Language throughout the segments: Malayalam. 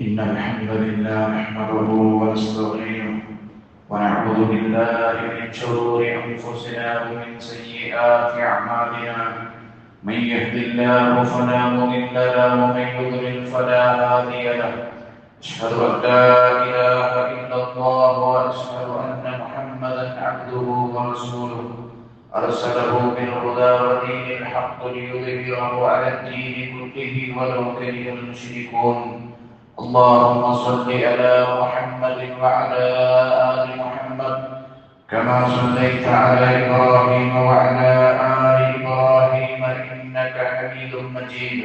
إن الحمد لله نحمده ونستعينه ونعوذ بالله من شرور أنفسنا ومن سيئات أعمالنا. من يهد الله فلا مضل له ومن يضلل فلا هادي له. أشهد أن لا إله إلا الله وأشهد أن محمدا عبده ورسوله أرسله بالهدى ودين الحق ليظهره على الدين كله ولو كره المشركون. اللهم صل على محمد وعلى آل محمد كما صليت على إبراهيم وعلى آل إبراهيم إنك حميد مجيد.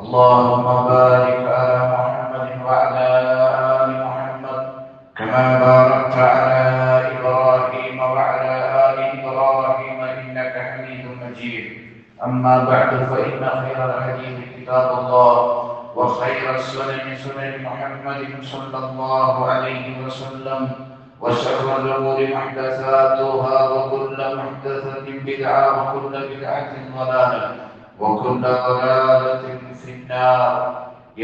اللهم بارك على محمد وعلى آل محمد كما باركت على إبراهيم وعلى آل إبراهيم إنك حميد مجيد. أما بعد فإن خير الحديث كتاب الله وخير السنن سنن محمد صلى الله عليه وسلم وشر الأمور محدثاتها وكل محدثة بدعة وكل بدعة ضلالة وكل ضلالة في النار.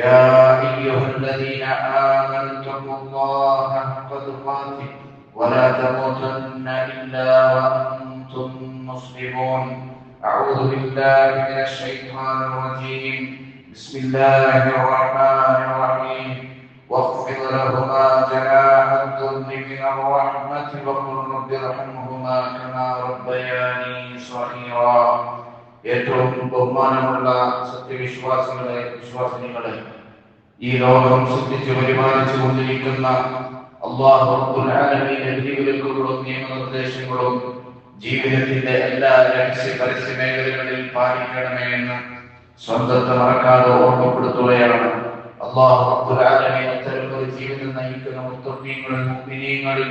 يا أيها الذين آمنوا اتقوا الله حق تقاته ولا تموتن إلا وأنتم مسلمون. أعوذ بالله من الشيطان الرجيم. بسم الله الرحمن الرحيم. واخفض لهما جناح الذل من الرحمة وقل رب ارحمهما كما ربياني صغيرا. ഏറ്റവും ബഹുമാനമുള്ള വിശ്വാസിനികളെ, ഈ ലോകം സൃഷ്ടിച്ച് പരിപാലിച്ചു കൊണ്ടിരിക്കുന്ന അല്ലാഹു റബ്ബുൽ ആലമീന്റെ വിധിവിലക്കുകളും നിയമനിർദ്ദേശങ്ങളും ജീവിതത്തിന്റെ എല്ലാ രഹസ്യ പരസ്യ മേഖലകളിൽ പാലിക്കണമേ എന്ന് സ്വന്തത്തെ മറക്കാതെ ഓർമ്മപ്പെടുത്തുകയാണ്. അല്ലാഹു റബ്ബുൽ ആലമീൻ അത്തരമൊരു ജീവിതം നയിക്കുന്ന മുത്തഖീങ്ങളിൽ മുഅ്മിനീങ്ങളിൽ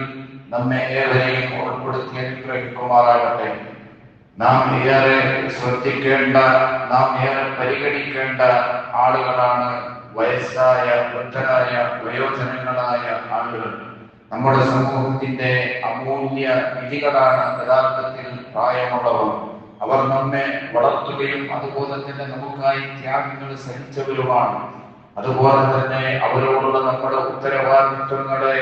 നമ്മെ ഏവരെയും ഉൾപ്പെടുത്തി അനുഗ്രഹിക്കുമാറാകട്ടെ. നാം ഏറെ ശ്രദ്ധിക്കേണ്ട, നാം ഏറെ പരിഗണിക്കേണ്ട ആളുകളാണ് വയസ്സായ, വൃദ്ധരായ, വയോജനങ്ങളായ ആളുകൾ. നമ്മുടെ സമൂഹത്തിന്റെ അമൂല്യ നിധികളാണ് യഥാർത്ഥത്തിൽ പ്രായമുള്ളവർ. അവർ നമ്മെ വളർത്തുകയും അതുപോലെ തന്നെ നമുക്കായി ത്യാഗങ്ങൾ സഹിച്ചവരുമാണ്. അതുപോലെ തന്നെ അവരോടുള്ള നമ്മുടെ ഉത്തരവാദിത്വങ്ങളെ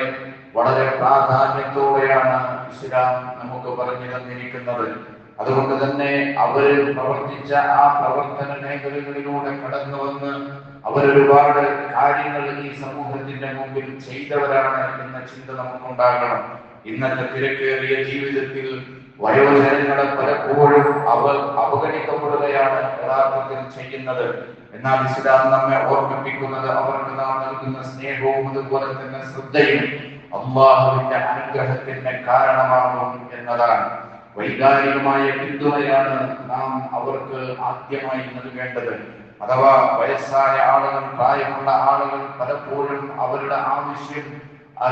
വളരെ പ്രാധാന്യത്തോടെയാണ് ഇസ്ലാം നമുക്ക് പറഞ്ഞു തന്നിരിക്കുന്നത്. അതുകൊണ്ട് തന്നെ അവർ പ്രവർത്തിച്ച ആ പ്രവർത്തന മേഖലകളിലൂടെ കടന്നു വന്ന് അവരൊരുപാട് കാര്യങ്ങൾ ഈ സമൂഹത്തിന്റെ മുമ്പിൽ ചെയ്തവരാണ് എന്ന ചിന്ത നമുക്കുണ്ടാകണം. ഇന്നത്തെ തിരക്കേറിയ ജീവിതത്തിൽ വയോജനങ്ങളെ പലപ്പോഴും അവർ അവഗണിക്കപ്പെടുകയാണ് യഥാർത്ഥത്തിൽ ചെയ്യുന്നത്. എന്നാൽ ഇസ്ലാം നമ്മെ ഓർമ്മിപ്പിക്കുന്നത് അവർക്ക് നാം നൽകുന്ന സ്നേഹവും അതുപോലെ തന്നെ ശ്രദ്ധയും അല്ലാഹുവിന്റെ അനുഗ്രഹത്തിന് കാരണമാകും എന്നതാണ്. വൈകാരികമായ പിന്തുണയാണ് നാം അവർക്ക് ആദ്യമായി നൽകേണ്ടത്. അഥവാ വയസ്സായ ആളുകൾ, പ്രായമുള്ള ആളുകൾ പലപ്പോഴും അവരുടെ ആവശ്യം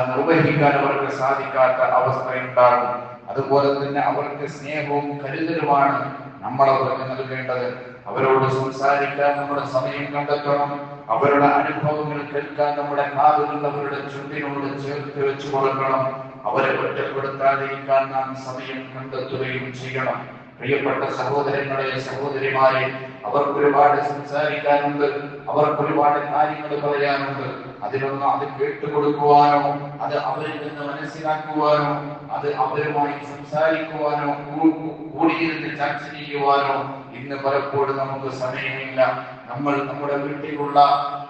നിർവഹിക്കാൻ അവർക്ക് സാധിക്കാത്ത അവസ്ഥയുണ്ടാകും. അതുപോലെ തന്നെ അവർക്ക് സ്നേഹവും കരുതലുമാണ് നമ്മൾ അവർക്ക് നൽകേണ്ടത്. അവരോട് സംസാരിക്കാൻ നമ്മുടെ സമയം കണ്ടെത്തണം. അവരുടെ അനുഭവങ്ങൾ കേൾക്കാൻ നമ്മുടെ കാതുകൾ അവരുടെ ചുണ്ടിനോട് ചേർത്ത് വെച്ചു കൊടുക്കണം. അവരെ ഒറ്റപ്പെടുത്താതിരിക്കാൻ നാം സമയം കണ്ടെത്തുകയും ചെയ്യണം. പ്രിയപ്പെട്ട സഹോദരങ്ങളെ, സഹോദരിമാരെ, അവർക്ക് ഒരുപാട് സംസാരിക്കാനുണ്ട്, അവർക്ക് ഒരുപാട് കാര്യങ്ങൾ പറയാനുണ്ട്. അതിലൊന്നും അത് കേട്ടുകൊടുക്കുവാനോ, അത് അവരിൽ നിന്ന് മനസ്സിലാക്കുവാനോ, അത് അവരുമായി സംസാരിക്കുവാനോ, കൂടിയിരുന്ന് ചർച്ച ചെയ്യുവാനോ ഇന്ന് പലപ്പോഴും നമുക്ക് സമയമില്ല. നമ്മൾ നമ്മുടെ വീട്ടിലുള്ള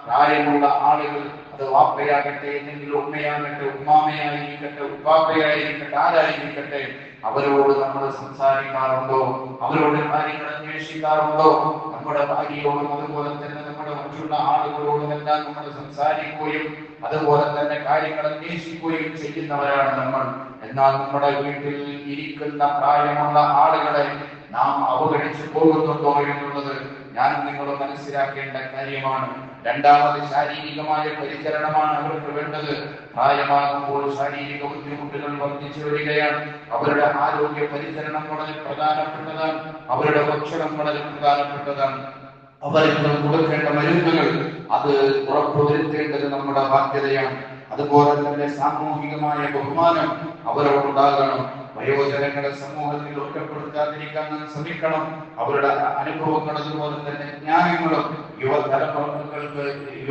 പ്രായമുള്ള ആളുകൾ, അത് വാപ്പയാകട്ടെ, അല്ലെങ്കിൽ ഉമ്മയാകട്ടെ, ഉമ്മാമയായിരിക്കട്ടെ, ഉപ്പാപ്പയായിരിക്കട്ടെ, ആരായിരിക്കട്ടെ, അവരോട് നമ്മൾ സംസാരിക്കാറുണ്ടോ? അവരോട് കാര്യങ്ങൾ അന്വേഷിക്കാറുണ്ടോ? നമ്മുടെ ഭാര്യയോടും അതുപോലെ തന്നെ നമ്മുടെ മറ്റുള്ള ആളുകളോടും എല്ലാം നമ്മൾ സംസാരിക്കുകയും അതുപോലെ തന്നെ കാര്യങ്ങൾ അന്വേഷിക്കുകയും ചെയ്യുന്നവരാണ് നമ്മൾ. എന്നാൽ നമ്മുടെ വീട്ടിൽ ഇരിക്കുന്ന പ്രായമുള്ള ആളുകളെ നാം അവഗണിച്ചു പോകുന്നുണ്ടോ എന്നുള്ളത് ഞാൻ നിങ്ങൾ മനസ്സിലാക്കേണ്ട കാര്യമാണ്. രണ്ടാമത് ശാരീരികമായ പരിചരണമാണ് അവർക്ക് വേണ്ടത്. പ്രായമാകുമ്പോൾ ശാരീരിക ബുദ്ധിമുട്ടുകൾ വർദ്ധിച്ചു വരികയാണ്. അവരുടെ ആരോഗ്യ പരിചരണം വളരെ പ്രധാനപ്പെട്ടതാണ്. അവരുടെ ഭക്ഷണം വളരെ പ്രധാനപ്പെട്ടതാണ്. അവർക്ക് കൊടുക്കേണ്ട മരുന്നുകൾ അത് ഉറപ്പുവരുത്തേണ്ടത് നമ്മുടെ ബാധ്യതയാണ്. അതുപോലെ തന്നെ സാമൂഹികമായ ബഹുമാനം അവരോടുണ്ടാകണം. വയോജനങ്ങളെ സമൂഹത്തിൽ ഒറ്റപ്പെടുത്താതിരിക്കാൻ നാം ശ്രമിക്കണം. അവരുടെ അനുഭവങ്ങൾ അതുപോലെ തന്നെ ജ്ഞാനങ്ങളും യുവതലമുറകൾക്ക്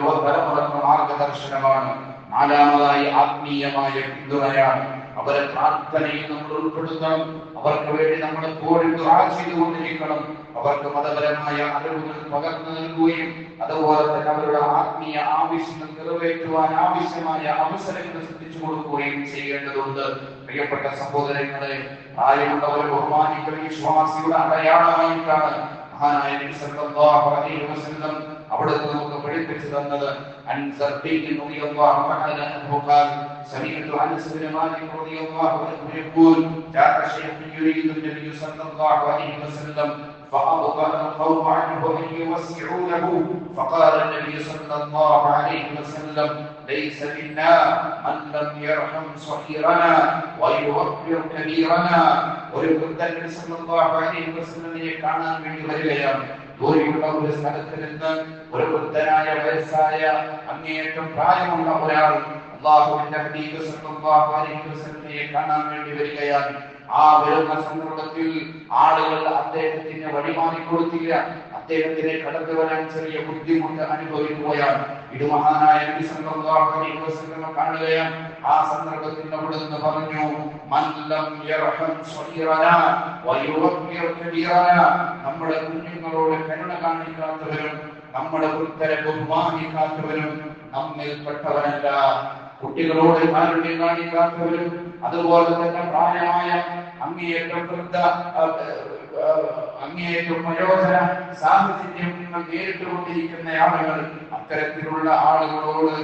മാർഗദർശനം മാർഗദർശനമാണ്. നാലാമതായി ആത്മീയമായ പിന്തുണയാണ്. അവരെ പ്രാർത്ഥനയിൽ നമ്മൾ ഉൾപ്പെടുത്തണം. അവർക്ക് വേണ്ടി നമ്മൾ എപ്പോഴും ദുആ ചെയ്തുകൊണ്ടിരിക്കണം. അവർക്ക് മതപരമായ അറിവുകൾ പകർന്നു നൽകുകയും അതുപോലെ തന്നെ അവരുടെ ആത്മീയ ആവശ്യങ്ങൾ നിറവേറ്റുവാൻ ആവശ്യമായ അവസരങ്ങൾ സൃഷ്ടിച്ചു കൊടുക്കുകയും ചെയ്യേണ്ടതുണ്ട്. പ്രിയപ്പെട്ട സഹോദരങ്ങളെ, പ്രായമുള്ളവരെ ബഹുമാനിക്കുന്ന വിശ്വാസിയുടെ അടയാളമായിട്ടാണ് മഹാനായ നബി സല്ലല്ലാഹു അലൈഹി വസല്ലം അവിടുന്ന് നമുക്ക് പഠിപ്പിച്ചു തന്നത്. അൻ സർബീൻ റളിയല്ലാഹു തആല അൻഹു ഖാൽ സമീഅതു അനസ് ബിൻ മാലിക് റളിയല്ലാഹു അൻഹു യഖൂൽ ജാഅ ശൈഖുൻ യുരീദു നബി സല്ലല്ലാഹു അലൈഹി വസല്ലം فأبطأ القوم عنه أن يوسعوا له فقال النبي صلى الله عليه وسلم ليس منا من لم يرحم صغيرنا ويوقر كبيرنا. ഒരു വൃദ്ധൻ നബി സല്ലല്ലാഹു അലൈഹി വസല്ലമയെ കാണാൻ വേണ്ടി വരികയാണ്. ദൂരെയുള്ള ഒരു സ്ഥലത്ത് നിന്ന് ഒരു വൃദ്ധനായ വയസ്സായ അങ്ങേയറ്റം പ്രായമുള്ള ഒരാൾ അല്ലാഹുവിന്റെ ഹബീബ് സല്ലല്ലാഹു അലൈഹി വസല്ലമയെ കാണാൻ വേണ്ടി വരികയാണ്. ആ വരുന്ന സന്ദർഭത്തിൽ ആളുകൾ അദ്ദേഹത്തിന് വഴിമാറി കൊടുത്തില്ല. അദ്ദേഹത്തിനെ കടന്നു വരാൻ ചെറിയ ബുദ്ധിമുട്ട് അനുഭവിക്കുകയാണ്. ഇത് മഹാനായ നബി സല്ലല്ലാഹു അലൈഹി വസല്ലം കാണുകയാണ്. ആ സന്ദർഭത്തിൽ അവിടുന്ന് പറഞ്ഞു, മൻ ലം യർഹം സ്വഗീറനാ വയുവഖിർ കബീറനാ. നമ്മുടെ കുഞ്ഞുങ്ങളോട് കരുണ കാണിക്കാത്തവരും നമ്മുടെ വൃദ്ധരെ ബഹുമാനിക്കാത്തവരും നമ്മിൽപ്പെട്ടവരല്ല. കുട്ടികളോട് കാരുണ്യം കാണിക്കാത്തവരും അതുപോലെ തന്നെ പ്രായമായ അങ്ങേയറ്റം വൃദ്ധ അങ്ങേയറ്റം വയോജന സാഹചര്യം നിങ്ങൾ നേരിട്ടുകൊണ്ടിരിക്കുന്ന ആളുകൾ, അത്തരത്തിലുള്ള ആളുകളോട്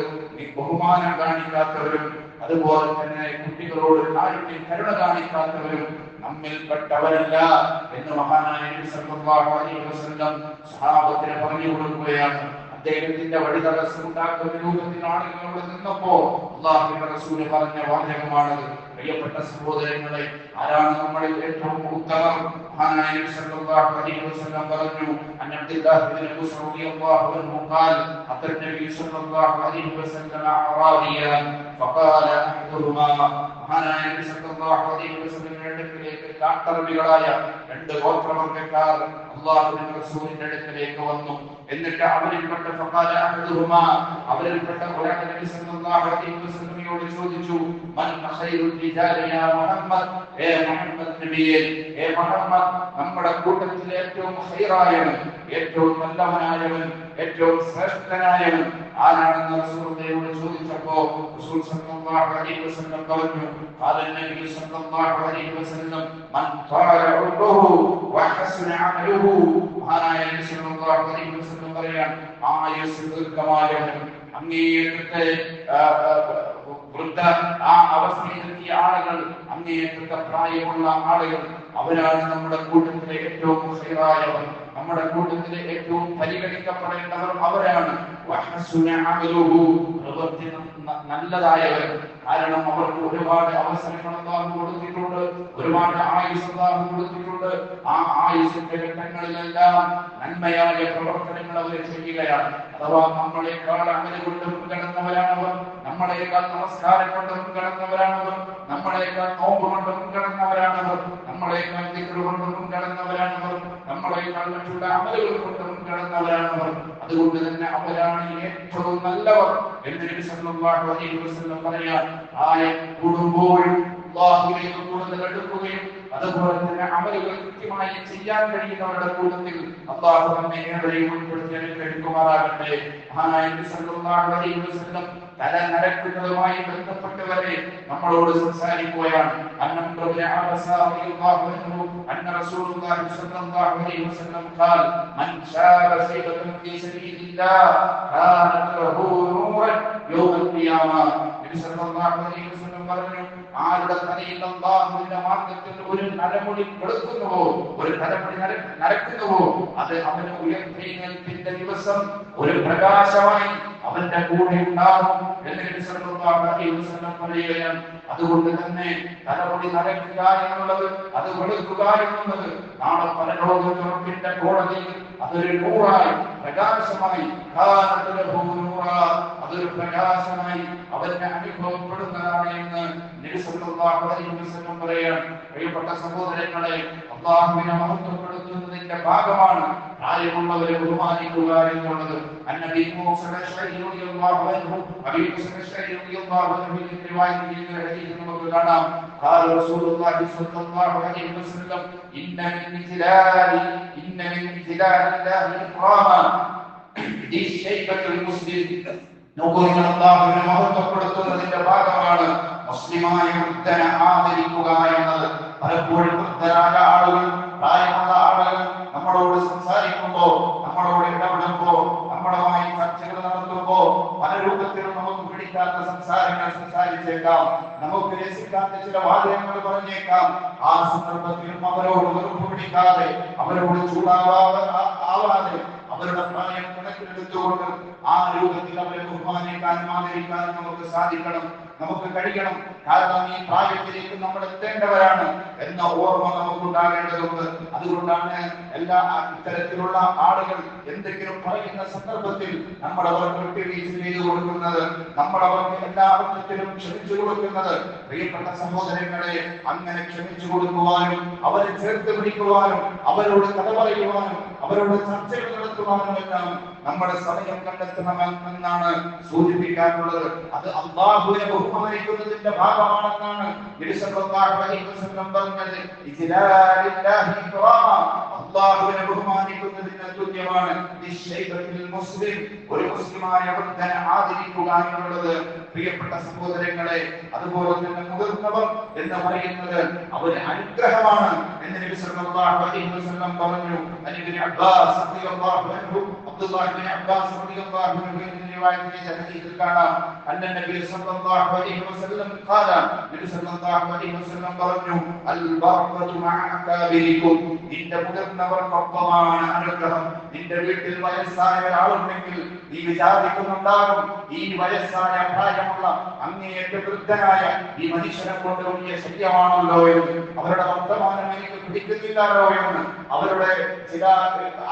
ബഹുമാനം കാണിക്കാത്തവരും അതുപോലെ തന്നെ കുട്ടികളോട് കാരുണ്യം കരുണ കാണിക്കാത്തവരും നമ്മിൽപ്പെട്ടവരല്ല എന്ന് മഹാനായ നബി സല്ലല്ലാഹു അലൈഹി വസല്ലം സ്വഹാബത്തിന് പറഞ്ഞു കൊടുക്കുകയാണ്. അദ്ദേഹത്തിന്റെ വഴി തടസ്സമുണ്ടാക്കുന്ന രൂപത്തിൽ ആളുകളോട് നിന്നപ്പോ അല്ലാഹുവിന്റെ റസൂൽ പറഞ്ഞ വാചകമാണത്. പ്രിയപ്പെട്ട സഹോദരങ്ങളെ, ആരാണ് നമ്മളിൽ ഏറ്റവും ഉത്തമർ? മഹാനായ നബി സല്ലല്ലാഹു അലൈഹി വസല്ലം പറഞ്ഞു, അൻ അബ്ദുല്ലാഹ് ഇബ്നു മുസ്അബ് റളിയല്ലാഹു അൻഹു ഖാൽ അത നബി സല്ലല്ലാഹു അലൈഹി വസല്ലം അറാബിയൻ ഫഖാല അഹദുഹുമാ. മഹാനായ നബി സല്ലല്ലാഹു അലൈഹി വസല്ലമയുടെ അടുക്കലേക്ക് കാട്ടറബികളായ രണ്ട് ഗോത്രവർഗ്ഗക്കാർ അല്ലാഹുവിന്റെ റസൂലിന്റെ അടുക്കലേക്ക് വന്നു. എന്നിട്ട് അവരിൽപ്പെട്ട ഫഖാല അഹദുഹുമാ, അവരിൽപ്പെട്ട ഒരാൾ നബി സല്ലല്ലാഹു അലൈഹി വസല്ലമയോട് ചോദിച്ചു, മൻ ഖൈറുൽ റിജാലി യാ മുഹമ്മദ്, ഏ മുഹമ്മദ് നബിയേ, ഏ മുഹമ്മദ്, നമ്മുടെ കൂട്ടത്തിലെ ഏറ്റവും ഖൈറായവൻ, ഏറ്റവും നല്ലവനായവൻ, ഏറ്റവും ശ്രേഷ്ഠനായവൻ ആരാണെന്ന് റസൂലുള്ളാഹിയോട് ചോദിച്ചപ്പോ റസൂൽ സല്ലല്ലാഹു അലൈഹി വസല്ലം പറഞ്ഞു, ഖാല നബി സല്ലല്ലാഹു അലൈഹി വസല്ലം മൻ ഖാല ഉർഹു വഹസന അമലുഹു. മഹാനായ നബി സല്ലല്ലാഹു അലൈഹി വസല്ലം പറയാൻ, ആയുസ് ദീർഘമായവൻ, അങ്ങേയറ്റത്തെ വൃദ്ധ ആ അവസ്ഥയിലെത്തിയ ആളുകൾ, അങ്ങേയറ്റത്തെ പ്രായമുള്ള ആളുകൾ, അവരാണ് നമ്മുടെ കൂട്ടത്തിലെ ഏറ്റവും ഖൈറായവർ, നമ്മുടെ കൂട്ടത്തിലെ ഏറ്റവും പരിഗണിക്കപ്പെടേണ്ടവർ അവരാണ്. നല്ലതായവർ, കാരണം അവർക്ക് ഒരുപാട് അവസരങ്ങൾ അല്ലാഹു കൊടുത്തിട്ടുണ്ട്, ഒരുപാട് ആയുസ് അല്ലാഹു കൊടുത്തിട്ടുണ്ട്. ആ ആയുസിന്റെ ഘട്ടങ്ങളിലെല്ലാം നന്മയായ പ്രവർത്തനങ്ങൾ അവർ ചെയ്യുകയാണ്. അഥവാ നമ്മളെക്കാൾ അമല് കൊണ്ട് മുൻകടന്നവരാണവർ, നമ്മളെക്കാൾ നമസ്കാരം കൊണ്ട് മുൻകടന്നവരാണവർ, നമ്മളെക്കാൾ നോമ്പ് കൊണ്ട് മുൻകടന്നവരാണവർ, നമ്മളെക്കാൾ ദിക്ർ കൊണ്ട് മുൻകടന്നവരാണവർ, നമ്മളെക്കാൾ മറ്റുള്ള അമലുകൾ കൊണ്ട് മുൻകടന്നവരാണവർ. അതുകൊണ്ട് തന്നെ അവരാണ് ഏറ്റവും നല്ലവർ എന്ന് നബി സല്ലല്ലാഹു അലൈഹി വസല്ലം പറയാൻ, ആയം കൂടുമ്പോൾ അല്ലാഹുവിലേക്ക് കൂടുതൽ അടുക്കുകയും അതുപോലെ തന്നെ അമലുകൾ കൃത്യമായി ചെയ്യാൻ കഴിയുന്നവരുടെ കൂട്ടത്തിൽ അല്ലാഹു നമ്മെ ഏവരെയും ഉൾപ്പെടുത്തി അനുഗ്രഹിക്കുമാറാകട്ടെ. മഹാനായ നബി സല്ലല്ലാഹു അലൈഹി വസല്ലം തല നരക്കുന്നതുമായി ബന്ധപ്പെട്ടവരെ നമ്മളോട് സംസാരിക്കുകയാണ്. അന്നബ്രബ്ന അബസ റളിയല്ലാഹു അൻഹു അന്ന റസൂലുള്ളാഹി സ്വല്ലല്ലാഹു അലൈഹി വസല്ലം ഖാൽ മൻ ശാബ സൈബതൻ ഫീ സബീലില്ലാഹ് കാനത് ലഹു നൂറൻ യൗമൽ ഖിയാമ. നബി സല്ലല്ലാഹു അലൈഹി വസല്ലം പറഞ്ഞു, ആരുടെ തലയിൽ അല്ലാഹുവിന്റെ മാർഗ്ഗത്തിൽ ഒരു നരമുടി വെളുക്കുന്നുവോ, ഒരു നരമുടി നരക്കുന്നുവോ, അത് അവന് ഉയർത്തെഴുന്നേൽപ്പിന്റെ ദിവസം ഒരു പ്രകാശമായി അവന്റെ കൂടെ ഉണ്ടാകും എന്ന് നബി സല്ലല്ലാഹു അലൈഹി വസല്ലം പറയുകയാണ്. അതുകൊണ്ട് തന്നെ തലമുടി നരക്കുക എന്നുള്ളത്, അത് വെളുക്കുക എന്നുള്ളത് നാളെ പരലോകത്തിന്റെ കോടതിയിൽ അതൊരു നൂറായി പ്രകാശമായി, അതൊരു പ്രകാശമായി അവന്റെ അനുഭവപ്പെടുന്നതാണ് എന്ന് നബി സല്ലല്ലാഹു അലൈഹി വസല്ലം പറയാൻ. പ്രിയപ്പെട്ട സഹോദരങ്ങളെ, അല്ലാഹുവിനെ മഹത്വപ്പെടുത്തുന്നതിന്റെ ഭാഗമാണ് പ്രായമുള്ളവരെ ബഹുമാനിക്കുക എന്നുള്ളത്. അന്നബി മൂസ റളിയല്ലാഹു അൻഹു അബീ മൂസ റളിയല്ലാഹു അൻഹു റിവായത്ത് ചെയ്യുന്ന ഹദീസ് നമുക്ക് കാണാം. ഖാല റസൂലുള്ളാഹി സ്വല്ലല്ലാഹു അലൈഹി വസല്ലം ഇന്ന മിൻ ഇജ്ലാലില്ലാഹി ഇക്റാമ ദി ശൈബത്തുൽ മുസ്ലിം. നോക്കുക, അല്ലാഹുവിനെ മഹത്വപ്പെടുത്തുന്നതിന്റെ ഭാഗമാണ് മുസ്ലിമായ വൃദ്ധനെ ആദരിക്കുക എന്നത്. പലപ്പോഴും വൃദ്ധരായ ആളുകൾ, പ്രായമുള്ള ആളുകൾ നമ്മളോട് സംസാരിക്കുമ്പോ, നമ്മളോട് ഇടപെടുമ്പോ, നമ്മളുമായി ചർച്ചകൾ നടത്തുമ്പോ പല രൂപത്തിലും നമുക്ക് പിടിക്കാത്ത സംസാരങ്ങൾ സംസാരിച്ചേക്കാം, നമുക്ക് രസിക്കാത്ത ചില വാചകങ്ങൾ പറഞ്ഞേക്കാം. ആ സന്ദർഭത്തിലും അവരോട് വെറുപ്പ് പിടിക്കാതെ, അവരോട് ചൂടാവാതെ, അവരുടെ പ്രായം കണക്കിലെടുത്തുകൊണ്ട് ആ രൂപത്തിൽ അവരെ ബഹുമാനിക്കാനും ആദരിക്കാനും നമുക്ക് സാധിക്കണം, നമുക്ക് കഴിയണം. കാരണം ഈ പ്രായത്തിലേക്ക് നമ്മൾ എത്തേണ്ടവരാണ് എന്ന ഓർമ്മ നമുക്കുണ്ടാകേണ്ടതുണ്ട്. അതുകൊണ്ടാണ് എല്ലാ ഇത്തരത്തിലുള്ള ആളുകൾ എന്തെങ്കിലും പറയുന്ന സന്ദർഭത്തിൽ നമ്മൾ അവർക്ക് വിട്ടുവീഴ്ച ചെയ്തു കൊടുക്കുന്നത്, നമ്മൾ അവർക്ക് എല്ലാ അർത്ഥത്തിലും ക്ഷമിച്ചു കൊടുക്കുന്നത്. പ്രിയപ്പെട്ട സഹോദരങ്ങളെ, അങ്ങനെ ക്ഷമിച്ചു കൊടുക്കുവാനും അവരെ ചേർത്ത് പിടിക്കുവാനും അവരോട് കഥ പറയുവാനും അവരോട് ചർച്ചകൾ നടത്തുവാനും എല്ലാം നമ്മുടെ സമയം കണ്ടെത്തണമെന്നാണ് സൂചിപ്പിക്കാനുള്ളത്. അത് അല്ലാഹുവിനെ ബഹുമാനിക്കുന്നതിന്റെ ഭാഗമാണെന്നാണ് നബി സല്ലല്ലാഹു അലൈഹി വസല്ലം പറഞ്ഞത്. ഇജ്ലാലില്ലാഹി ഇക്റാമ, അല്ലാഹുവിനെ ബഹുമാനിക്കുന്നതിന് തുല്യമാണ് മുസ്ലിം, ഒരു മുസ്ലിമായ വൃദ്ധനെ ആദരിക്കുക എന്നുള്ളത്. പ്രിയപ്പെട്ട സഹോദരങ്ങളെ, അതുപോലെ തന്നെ മുതിർന്നവർ എന്ന് പറയുന്നത് അവര് അനുഗ്രഹമാണ് എന്ന് നബി സല്ലല്ലാഹു അലൈഹി വസല്ലം പറഞ്ഞു. ഇബ്നു അബ്ബാസ് റളിയല്ലാഹു അൻഹു, അബ്ദുല്ലാഹ് ഇബ്നു അബ്ബാസ് റളിയല്ലാഹു അൻഹു റിവായത്ത് ചെയ്ത ഹദീസിൽ കാണാം, അന്ന നബി സല്ലല്ലാഹു അലൈഹി വസല്ലം ഖാല, നബി സല്ലല്ലാഹു അലൈഹി വസല്ലം പറഞ്ഞു, അൽ ബറകത്തു മഅ അകാബിരിക്കും, നിന്റെ മുതിർന്നവർക്കൊപ്പമാണ് അനുഗ്രഹം. നിന്റെ വീട്ടിൽ വയസ്സായ ഒരാളുണ്ടെങ്കിൽ നീ വിചാരിക്കുന്നുണ്ടാകും, ഈ വയസ്സായ പ്രായമുള്ള അങ്ങേയറ്റ വൃദ്ധനായ ഈ മനുഷ്യനെ കൊണ്ട് വലിയ ശല്യമാണല്ലോ എന്ന്, അവരുടെ വർത്തമാനം എനിക്ക് പിടിക്കുന്നില്ലല്ലോ എന്ന്, അവരുടെ ചില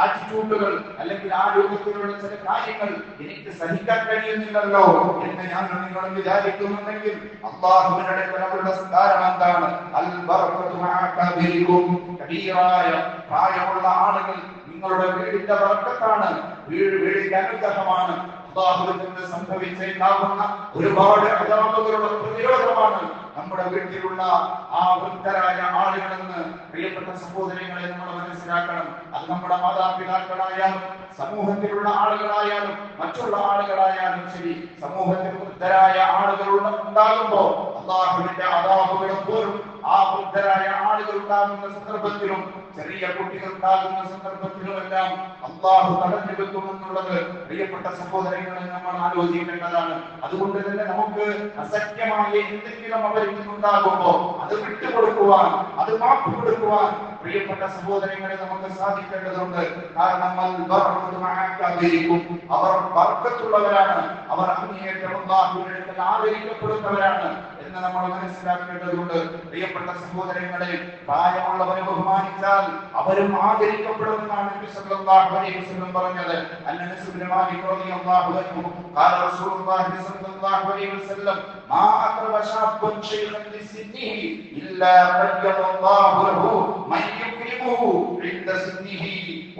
ആറ്റിറ്റ്യൂഡുകൾ അല്ലെങ്കിൽ ആ രൂപത്തിലുള്ള ചില കാര്യങ്ങൾ എനിക്ക് സഹിക്കാൻ കഴിയുന്നില്ലല്ലോ എന്ന് ഞാൻ നിങ്ങളും വിചാരിക്കുന്നുണ്ടെങ്കിൽ അല്ലാഹുവിന്റെ അടുക്കൽ അവരുടെ സ്ഥാനം എന്താണ്? അൽ ബറകത്തു മഅ അകാബിരിക്കും, കബീറായ പ്രായമുള്ള ആളുകൾ നിങ്ങളുടെ വീടിന്റെ ബർക്കത്താണ്, വീടിന്റെ അനുഗ്രഹമാണ്. അല്ലാഹുവിൽ നിന്ന് സംഭവിച്ചേക്കാവുന്ന ഒരുപാട് അദാബുകളുടെ പ്രതിരോധമാണ് നമ്മുടെ വീട്ടിലുള്ള ആ വൃദ്ധരായ ആളുകളെന്ന് പ്രിയപ്പെട്ട സഹോദരങ്ങളെ നമ്മൾ മനസ്സിലാക്കണം. അത് നമ്മുടെ മാതാപിതാക്കളായാലും സമൂഹത്തിലുള്ള ആളുകളായാലും മറ്റുള്ള ആളുകളായാലും ശരി, സമൂഹത്തിൽ വൃദ്ധരായ ആളുകൾ ഉണ്ടാകുമ്പോ അല്ലാഹുവിന്റെ അദാബുകളെ പോലും ആ വൃദ്ധരായ ആളുകൾ ഉണ്ടാകുന്ന സന്ദർഭത്തിലും ചെറിയ കുട്ടികൾ ഉണ്ടാകുന്ന സന്ദർഭത്തിലുമെല്ലാം അല്ലാഹു തടഞ്ഞു വെക്കുമെന്നുള്ളത് പ്രിയപ്പെട്ട സഹോദരങ്ങളെ നമ്മൾ ആലോചിക്കേണ്ടതാണ്. അതുകൊണ്ട് തന്നെ നമുക്ക് അസത്യമായ എന്തെങ്കിലും അവരിൽ നിന്നുണ്ടാകുമ്പോ അത് വിട്ടുകൊടുക്കുവാൻ, അത് മാപ്പ് കൊടുക്കുവാൻ പ്രിയപ്പെട്ട സഹോദരങ്ങളെ നമുക്ക് സാധിക്കേണ്ടതുണ്ട്. കാരണം അവർ ബർക്കത്തുള്ളവരാണ്, അവർ അങ്ങേയറ്റം അല്ലാഹുവിന്റെ അടുക്കൽ ആദരിക്കപ്പെടുന്നവരാണ് എന്ന് നമ്മൾ മനസ്സിലാക്കേണ്ടതുണ്ട്. പ്രിയപ്പെട്ട സഹോദരങ്ങളെ, പ്രായമുള്ളവരെ ബഹുമാനിച്ചാൽ അവരും ആദരിക്കപ്പെടുമെന്നാണ് നബി സല്ലല്ലാഹു അലൈഹി വസല്ലം പറഞ്ഞത്. അനസ് ഇബ്നു മാലിക് റളിയല്ലാഹു അൻഹു ഖാല റസൂലുള്ളാഹി സല്ലല്ലാഹു അലൈഹി വസല്ലം മാ അഖറബ ശാബ്ബുൻ ശൈഖൻ ലിസിന്നിഹി ഇല്ലാ ഖയ്യദല്ലാഹു ലഹു മൻ യുക്രിമുഹു ഇൻദ സിന്നിഹി.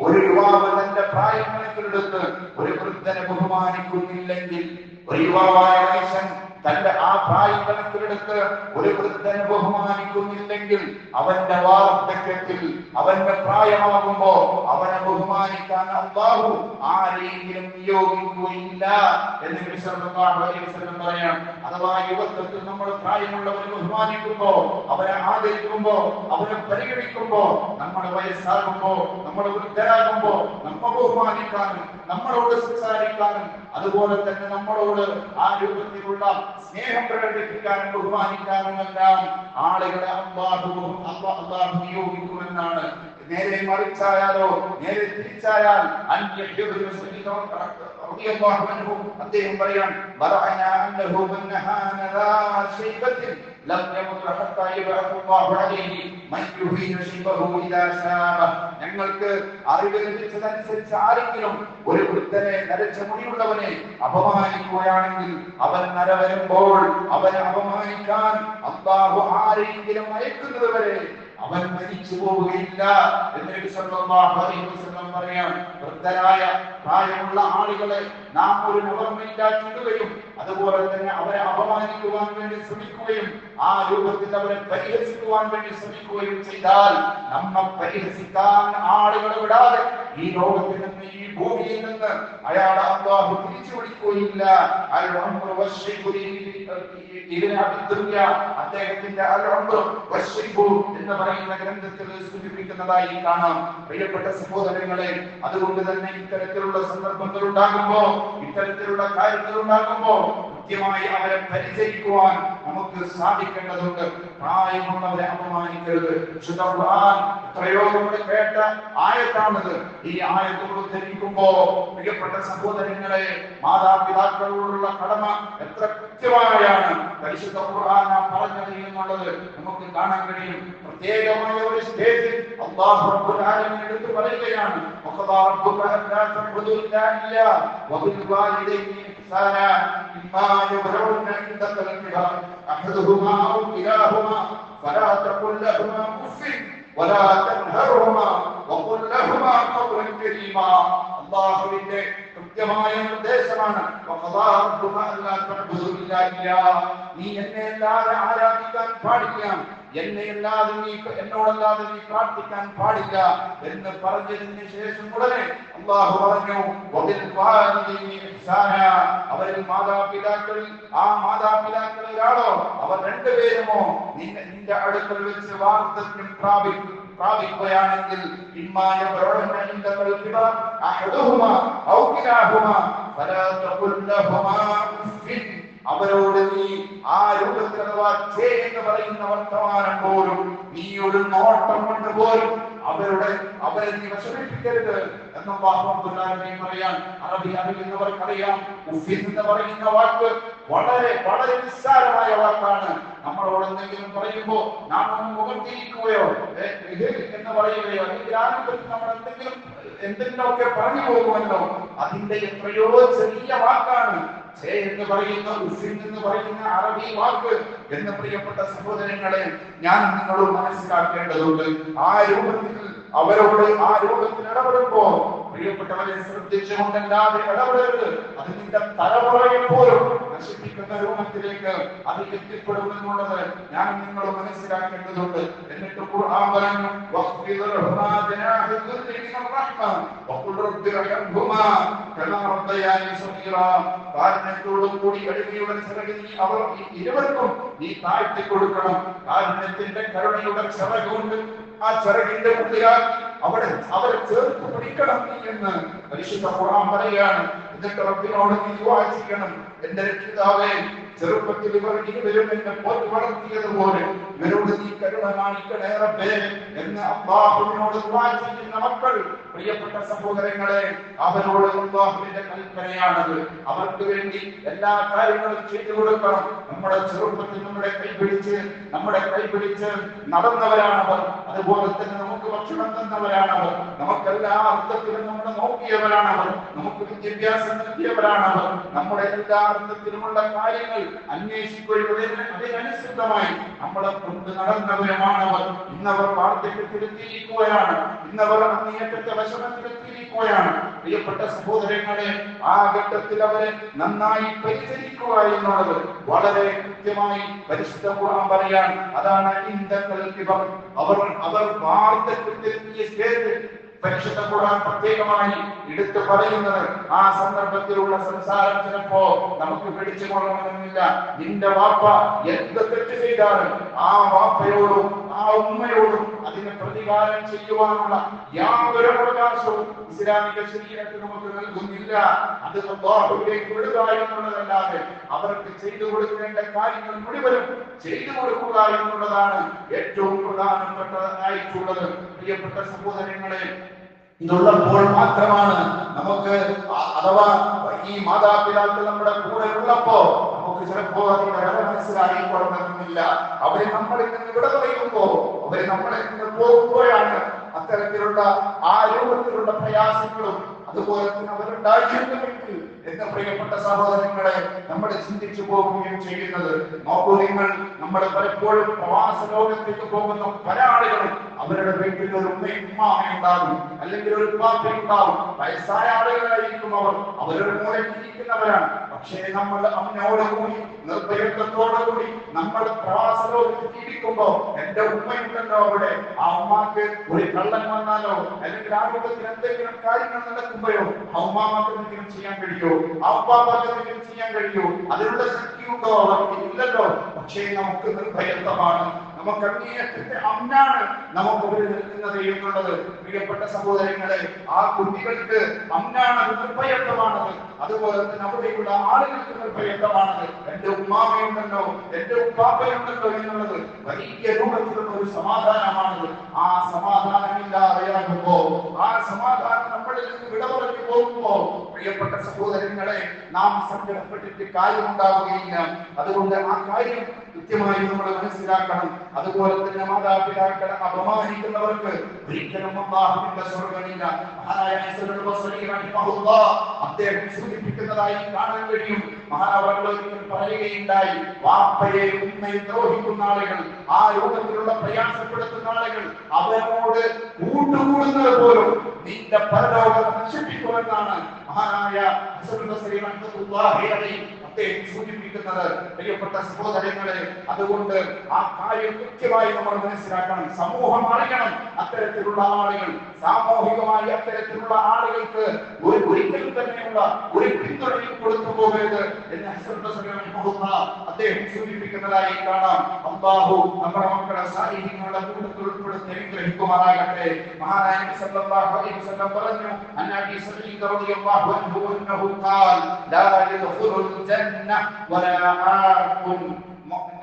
ഒരു യുവാവ് തന്റെ പ്രായം കണക്കിലെടുത്ത് ഒരു വൃദ്ധനെ ബഹുമാനിക്കുന്നില്ലെങ്കിൽ, ഒരു യുവാവായ മനുഷ്യൻ തന്റെ ആ പ്രായം കണക്കിലെടുത്ത് ഒരു വൃദ്ധനെ ബഹുമാനിക്കുന്നില്ലെങ്കിൽ, അവന്റെ വാർദ്ധക്യത്തിൽ അവന്റെ പ്രായമാകുമ്പോ അവനെ ബഹുമാനിക്കാൻ അല്ലാഹു ആരെങ്കിലും നിയോഗിക്കുകയില്ല എന്ന് നബി സല്ലല്ലാഹു അലൈഹി വസല്ലം പറയാം. അഥവാ യുവത്വത്തിൽ നമ്മൾ പ്രായമുള്ളവരെ ബഹുമാനിക്കുമ്പോ, അവരെ ആദരിക്കുമ്പോ, അവരെ പരിഗണിക്കുമ്പോ, നമ്മൾ വയസ്സാകുമ്പോ, നമ്മൾ വൃദ്ധരാകുമ്പോ നമ്മെ ബഹുമാനിക്കാനും നമ്മളോട് സംസാരിക്കാനും അതുപോലെ തന്നെ നമ്മളോട് ആ രൂപത്തിലുള്ള സ്നേഹം പ്രകടിപ്പിക്കാനും ബഹുമാനിക്കാനുമെല്ലാം ആളുകളെ അല്ലാഹു നിയോഗിക്കുമെന്നാണ്. നേരെ മറിച്ചായാലോ, നേരെ തിരിച്ചായാൽ അദ്ദേഹം പറയാൻ ഞങ്ങൾക്ക് അറിവ് ലഭിച്ചതനുസരിച്ച് ആരെങ്കിലും ഒരു വൃദ്ധനെ, നരച്ച മുടിയുള്ളവനെ അപമാനിക്കുകയാണെങ്കിൽ, അവൻ നര വരുമ്പോൾ അവനെ അപമാനിക്കാൻ അല്ലാഹു ആരെങ്കിലും അയക്കുന്നത് വരെ അവൻ മരിച്ചു പോവുകയില്ല എന്ന് നബി സല്ലല്ലാഹു അലൈഹി വസല്ലം പറയാം. വൃദ്ധരായ പ്രായമുള്ള ആളുകളെ നാം ഒരു ഓർമ്മയിലാക്കിയിടുകയും അതുപോലെ തന്നെ അവരെ അപമാനിക്കുവാൻ വേണ്ടി ശ്രമിക്കുകയും ആ രൂപത്തിൽ അവരെ പരിഹസിക്കുവാൻ വേണ്ടി ശ്രമിക്കുകയും ചെയ്താൽ നമ്മെ പരിഹസിക്കാൻ ആളുകളെ വിടാതെ ഈ ലോകത്തിൽ നിന്ന് ഈ ഭൂമിയിൽ നിന്ന് അയാളെ അല്ലാഹു തിരിച്ചു വിളിക്കുകയില്ല. അദ്ദേഹത്തിന്റെ എന്ന് പറയുന്ന ഗ്രന്ഥത്തിൽ സൂചിപ്പിക്കുന്നതായി കാണാം. പ്രിയപ്പെട്ട സഹോദരങ്ങളെ, അതുകൊണ്ട് തന്നെ ഇത്തരത്തിലുള്ള സന്ദർഭങ്ങൾ ഉണ്ടാകുമ്പോ, ഇത്തരത്തിലുള്ള കാര്യങ്ങൾ ഉണ്ടാകുമ്പോ കൃത്യമായി അവരെ പരിചരിക്കുവാൻ നമുക്ക് സാധിക്കേണ്ടതുണ്ട്. പ്രായമുള്ളവരെ അപമാനിക്കരുത്. എത്രയോ നമ്മൾ കേട്ട ആയത്താണത്. ഈ ആയത്തുകൾ ഉദ്ധരിക്കുമ്പോ പ്രിയപ്പെട്ട സഹോദരങ്ങളെ, മാതാപിതാക്കളോടുള്ള കടമ എത്ര കൃത്യമായാണ് പരിശുദ്ധ ഖുർആൻ പറഞ്ഞത് എന്നുള്ളത് നമുക്ക് കാണാൻ കഴിയും. പ്രത്യേകമായ ഒരു സ്റ്റേജിൽ അല്ലാഹു റബ്ബുൽ ആലമീൻ എടുത്തു പറയുകയാണ്, വഖദാ റബ്ബുക അല്ലാ തഅബുദു ഇല്ലാ ഇയ്യാഹു വബിൽ വാലിദൈനി ഇഹ്സാനാ ഇമ്മാ യബ്ലുഗന്ന ഇൻദക അൽ-കിബർ അഹദുഹുമാ ഔ കിലാഹുമാ ഫലാ തഖുൽ ലഹുമാ ഉഫ്ഫിൻ വലാ തൻഹർഹുമാ വഖുൽ ലഹുമാ ഖൗലൻ കരീമാ. അല്ലാഹുവിന്റെ കൃത്യമായ നിർദ്ദേശമാണ്, നീ എന്നെ അല്ലാതെ ആരാധിക്കാൻ പാടില്ല, എന്നോടല്ലാതെ നീ പ്രാർത്ഥിക്കാൻ പാടില്ല എന്ന് പറഞ്ഞതിന് ശേഷം ഉടനെ അല്ലാഹു പറഞ്ഞു, അവരിൽ മാതാപിതാക്കളിൽ ആ മാതാപിതാക്കളിലാണോ അവർ രണ്ടുപേരുമോ നിന്റെ അടുക്കൽ വെച്ച് വാർദ്ധക്യം പ്രാപിക്കുകയാണെങ്കിൽ അവരോട് നീ ആ രൂപത്തിൽ അഥവാ എന്ന് പറയുന്ന വർത്തമാനം പോലും, നീ ഒരു നോട്ടം കൊണ്ട് പോലും അവരെ നീ വിഷമിപ്പിക്കരുത് എന്ന് പറയാൻ. അറബി അറിയുന്നവർക്കറിയാം, ഉഫിൻ എന്ന് പറയുന്ന വാക്ക് വളരെ വളരെ നിസ്സാരമായ വാക്കാണ്. നമ്മളോട് എന്തെങ്കിലും പറയുമ്പോ നാം ഒന്ന് മുഖം തിരിക്കുകയോ ഇത് എന്ന് പറയുകയോ അല്ലെങ്കിൽ ആരംഭത്തിൽ നമ്മൾ എന്തെങ്കിലുമൊക്കെ പറഞ്ഞു പോകുമല്ലോ, അതിന്റെ എത്രയോ ചെറിയ വാക്കാണ് എന്ന് പറയുന്ന ഉഫിൻ എന്ന് പറയുന്ന അറബി വാക്ക് എന്ന്. പ്രിയപ്പെട്ട സഹോദരങ്ങളെ, ഞാൻ നിങ്ങളും മനസ്സിലാക്കേണ്ടതുണ്ട്. ആ രൂപത്തിൽ അവരോട് ആ രൂപത്തിൽ ഇടപെടുമ്പോ പ്രിയപ്പെട്ടവരെ ശ്രദ്ധിച്ചുകൊണ്ടല്ലാതെ ഇടപെടരുത്. അത് നിന്റെ തലമുറയെ പോലും നശിപ്പിക്കുന്ന രൂപത്തിലേക്ക് അത് എത്തിപ്പെടുമെന്നുള്ളത് ഞാൻ നിങ്ങൾ മനസ്സിലാക്കേണ്ടതുണ്ട്. എന്നിട്ട് ഖുർആൻ പറഞ്ഞു, കാരുണ്യത്തോടും കൂടി എളിമയുടെ ചിറകിൽ അവർ ഇരുവർക്കും നീ താഴ്ത്തി കൊടുക്കണം. കാരുണ്യത്തിന്റെ കരുണയുടെ ചിറകുകൊണ്ട് ആ ചിറകിന്റെ ഉള്ളിലാക്കി അവരെ ചേർത്ത് പിടിക്കണം എന്ന് പരിശുദ്ധ ഖുർആൻ പറയുകയാണ്. എന്നിട്ട് റബ്ബിനോട് നീ ദുആ ചെയ്യണം, എന്റെ രക്ഷിതാവേ, ചെറുപ്പത്തിൽ ഇവർ ഇരുവരും എന്നെ പോറ്റി വളർത്തിയതുപോലെ ഇവരോട് നീ കരുണ കാണിക്കണേ റബ്ബേ എന്ന് അല്ലാഹുവിനോട് ദുആ ചെയ്യുന്ന മക്കൾ, പ്രിയപ്പെട്ട സഹോദരങ്ങളെ, അവരോട് അല്ലാഹുവിന്റെ കൽപ്പനയാണത്. അവർക്ക് വേണ്ടി എല്ലാ കാര്യങ്ങളും ചെയ്തു കൊടുക്കണം. നമ്മുടെ ചെറുപ്പത്തിൽ നമ്മുടെ കൈപിടിച്ച് നടന്നവരാണവർ. അതുപോലെ തന്നെ നമുക്ക് ഭക്ഷണം തന്നവരാണവർ. നമുക്കെല്ലാ അർത്ഥത്തിലും നമ്മളെ നോക്കിയവരാണവർ. നമുക്ക് വിദ്യാഭ്യാസം നൽകിയവരാണവർ. നമ്മുടെ എല്ലാ അർത്ഥത്തിലുമുള്ള കാര്യങ്ങൾ അന്വേഷിക്കുകയും അതിനനുസൃതമായി നമ്മളെ കൊണ്ട് നടന്നവരുമാണവർ. ഇന്നവർ വാർദ്ധക്യത്തിലെത്തിയിരിക്കുകയാണ്. ഇന്നവർ അങ്ങേയറ്റത്തെ വിഷമത്തിലെത്തിയിരിക്കുകയാണ്. പ്രിയപ്പെട്ട സഹോദരങ്ങളെ, ആ ഘട്ടത്തിൽ അവരെ നന്നായി പരിചരിക്കുക എന്നുള്ളത് വളരെ കൃത്യമായി പരിശുദ്ധ ഖുർആൻ പറയാൻ. അതാണ് അവർ വാർദ്ധക്യത്തിലെത്തിയ സ്റ്റേജ് പരിശുദ്ധ ഖുർആൻ പ്രത്യേകമായി എടുത്തു പറയുന്നത്. ആ സന്ദർഭത്തിലുള്ള സംസാരം ചിലപ്പോ നമുക്ക് പിടിച്ചുകൊള്ളണമെന്നില്ല. നിന്റെ വാപ്പ എന്ത് തെറ്റ് ചെയ്താലും ആ വാപ്പയോടും ആ ഉമ്മയോടും അതിന് പ്രതികാരം ചെയ്യുവാനുള്ള യാതൊരു അവകാശവും ഇസ്ലാമിക ശരീഅത്ത് നമുക്ക് നൽകുന്നില്ല. അത് അല്ലാഹുവിലേക്ക് വിടുക എന്നുള്ളതല്ലാതെ അവർക്ക് ചെയ്തു കൊടുക്കേണ്ട കാര്യങ്ങൾ മുഴുവനും ചെയ്തു കൊടുക്കുക എന്നുള്ളതാണ് ഏറ്റവും പ്രധാനപ്പെട്ടതായിട്ടുള്ളത്. പ്രിയപ്പെട്ട സഹോദരങ്ങളെ, ഇതുള്ളപ്പോൾ മാത്രമാണ് നമുക്ക് അഥവാ ഈ മാതാപിതാക്കൾ നമ്മുടെ കൂടെ ഉള്ളപ്പോ നമുക്ക് ചിലപ്പോ അതിന്റെ വില മനസ്സിലായിക്കൊള്ളണമെന്നില്ല. അവരെ നമ്മളിൽ നിന്ന് വിട പറയുമ്പോ അവരെ നമ്മളെ നിന്ന് പോകുമ്പോഴാണ് അത്തരത്തിലുള്ള ആ രൂപത്തിലുള്ള പ്രയാസങ്ങളും അതുപോലെ തന്നെ അവരുണ്ടായിരുന്നുവെങ്കിൽ എന്ന പ്രിയപ്പെട്ട സഹോദരങ്ങളെ നമ്മൾ ചിന്തിച്ചു പോവുകയും ചെയ്യുന്നത്. നോക്കൂ നിങ്ങൾ, നമ്മൾ പലപ്പോഴും പ്രവാസ ലോകത്തേക്ക് പോകുന്ന പല ആളുകളും അവരുടെ വീട്ടിൽ ഒരു ഉമ്മയും ഉമ്മാമയും ഉണ്ടാകും, അല്ലെങ്കിൽ ഒരു ഉപ്പാപ്പയുണ്ടാവും. വയസ്സായ ആളുകളായിരിക്കും അവരൊരു മൂലയിൽ ഇരിക്കുന്നവരാണ്. പക്ഷേ നമ്മൾ അമ്മയോടുകൂടി നിർഭയത്വത്തോടുകൂടി നമ്മൾ പ്രവാസ ലോകത്ത് ജീവിക്കുമ്പോ എന്റെ ഉമ്മയുണ്ടല്ലോ അവിടെ, ആ ഉമ്മാക്ക് ഒരു കള്ളൻ വന്നാലോ അല്ലെങ്കിൽ ആ രൂപത്തിൽ എന്തെങ്കിലും കാര്യങ്ങൾ നടക്കുമ്പോഴോ ആ ഉമ്മാക്ക് എന്തെങ്കിലും ചെയ്യാൻ കഴിയോ, ആ ഉപ്പാക്ക് എന്തെങ്കിലും ചെയ്യാൻ കഴിയോ? അതിനുള്ള ശക്തിയുണ്ടോ? അവർക്ക് ഇല്ലല്ലോ. പക്ഷേ നമുക്ക് നിർഭയത്വമാണ്, നമുക്ക് അങ്ങേയറ്റത്തെ അമ്നാണ് നമുക്ക് അവർ നിൽക്കുന്നത് എന്നുള്ളത്. പ്രിയപ്പെട്ട സഹോദരങ്ങളെ, ആ കുട്ടികൾക്ക് അമ്നാണ്, നിർഭയത്വമാണത്. അതുപോലെ തന്നെ അവിടെയുള്ള ആളുകൾക്ക് നിർഭയത്വമാണത്. എന്റെ ഉമ്മാമയുണ്ടല്ലോ, എന്റെ ഉപ്പാപ്പയുണ്ടല്ലോ എന്നുള്ളത് വലിയ രൂപത്തിലുള്ള ഒരു സമാധാനമാണത്. ആ സമാധാനമില്ലാതെയാകുമ്പോ, ആ സമാധാനം നമ്മളിൽ നിന്ന് വിട പറഞ്ഞു പോകുമ്പോ പ്രിയപ്പെട്ട സഹോദരങ്ങളെ, നാം സങ്കടപ്പെട്ടിട്ട് കാര്യമുണ്ടാവുകയില്ല. അതുകൊണ്ട് ആ കാര്യം കൃത്യമായി നമ്മൾ മനസ്സിലാക്കണം. അതുപോലെ തന്നെ മാതാപിതാക്കളെ അപമാനിക്കുന്നവർക്ക് ഒരിക്കലും അല്ലാഹുവിന്റെ സ്വർഗ്ഗമില്ല. അദ്ദേഹം സൂചിപ്പിക്കുന്നതായി കാണാൻ കഴിയും. മഹാനവർകൾ പറയുകയുണ്ടായി, വാപ്പയെ ഉമ്മയെ ദ്രോഹിക്കുന്ന ആളുകൾ, ആ രൂപത്തിലുള്ള പ്രയാസപ്പെടുത്തുന്ന ആളുകൾ, അവരോട് കൂട്ടുകൂടുന്നത് പോലും നിന്റെ പരലോകം നശിപ്പിക്കുമെന്നാണ് മഹാനായ അദ്ദേഹം സൂചിപ്പിക്കുന്നത്. പ്രിയപ്പെട്ട സഹോദരങ്ങളെ, അതുകൊണ്ട് ആ കാര്യം കൃത്യമായി നമ്മൾ മനസ്സിലാക്കണം. സമൂഹം അറിയണം അത്തരത്തിലുള്ള ആളുകൾ, സാമൂഹികമായി അത്തരത്തിലുള്ള ആളുകൾക്ക് ഒരിക്കലും തന്നെയുള്ള ഒരു പിന്തുണയും കൊടുത്തു പോകരുത് എന്ന് അദ്ദേഹം സൂചിപ്പിക്കുന്നതായി കാണാം. അല്ലാഹു നമ്മുടെ മക്കളെ സാന്നിധ്യങ്ങളുടെ കൂട്ടത്തിൽ ഉൾപ്പെടുത്തി അനുഗ്രഹിക്കുമാറാകട്ടെ. മഹാനായ സല്ലല്ലാഹു അലൈഹി വസല്ലം പറഞ്ഞു, അന്നബി സല്ലല്ലാഹു റളിയല്ലാഹു അൻഹു അന്നഹു ഖാൽ ലാ യദ്ഖുലുൽ ജന്ന വലാ ആഖുൻ.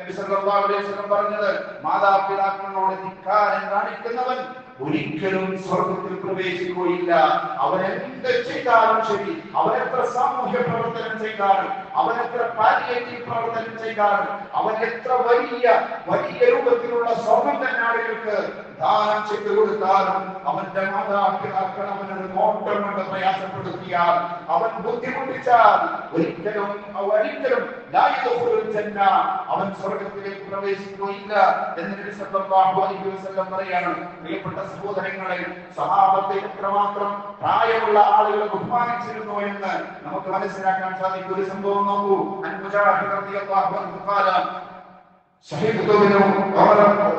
നബി സല്ലല്ലാഹു അലൈഹി വസല്ലം പറഞ്ഞത്, മാതാപിതാക്കളോട് ധിക്കാരം കാണിക്കുന്നവൻ ഒരിക്കലും സ്വർഗത്തിൽ പ്രവേശിക്കുകയില്ല. അവൻ എന്ത് ചെയ്താലും ശരി, അവൻ എത്ര സാമൂഹ്യ പ്രവർത്തനം ചെയ്താലും, അവൻ എത്ര പാലിയേറ്റീവ് പ്രവർത്തനം ചെയ്താലും, അവൻ എത്ര വലിയ വലിയ രൂപത്തിലുള്ള സ്വർണം തന്നെ ആളുകൾക്ക് ദാനം ചെയ്തു കൊടുത്താലും, അവന്റെ മാതാപിതാക്കൾ അവനൊരു നോട്ടം കൊണ്ട് പ്രയാസപ്പെടുത്തിയാൽ, അവൻ ബുദ്ധിമുട്ടിച്ചാൽ ഒരിക്കലും അവൻ സ്വർഗത്തിലേക്ക് പ്രവേശിക്കുകയില്ല എന്ന് നബി സല്ലല്ലാഹു അലൈഹി വസല്ലം പറയാണ്. പ്രിയപ്പെട്ട സഹോദരങ്ങളെ, സഹാബത്തെ എത്രമാത്രം പ്രായമുള്ള ആളുകളെ ബഹുമാനിച്ചിരുന്നു എന്ന് നമുക്ക് മനസ്സിലാക്കാൻ സാധിക്കും. ഒരു സംഭവം നോക്കൂ. മുജാഹിദ് റളിയല്ലാഹു അൻഹു ഖാല شهدت ابن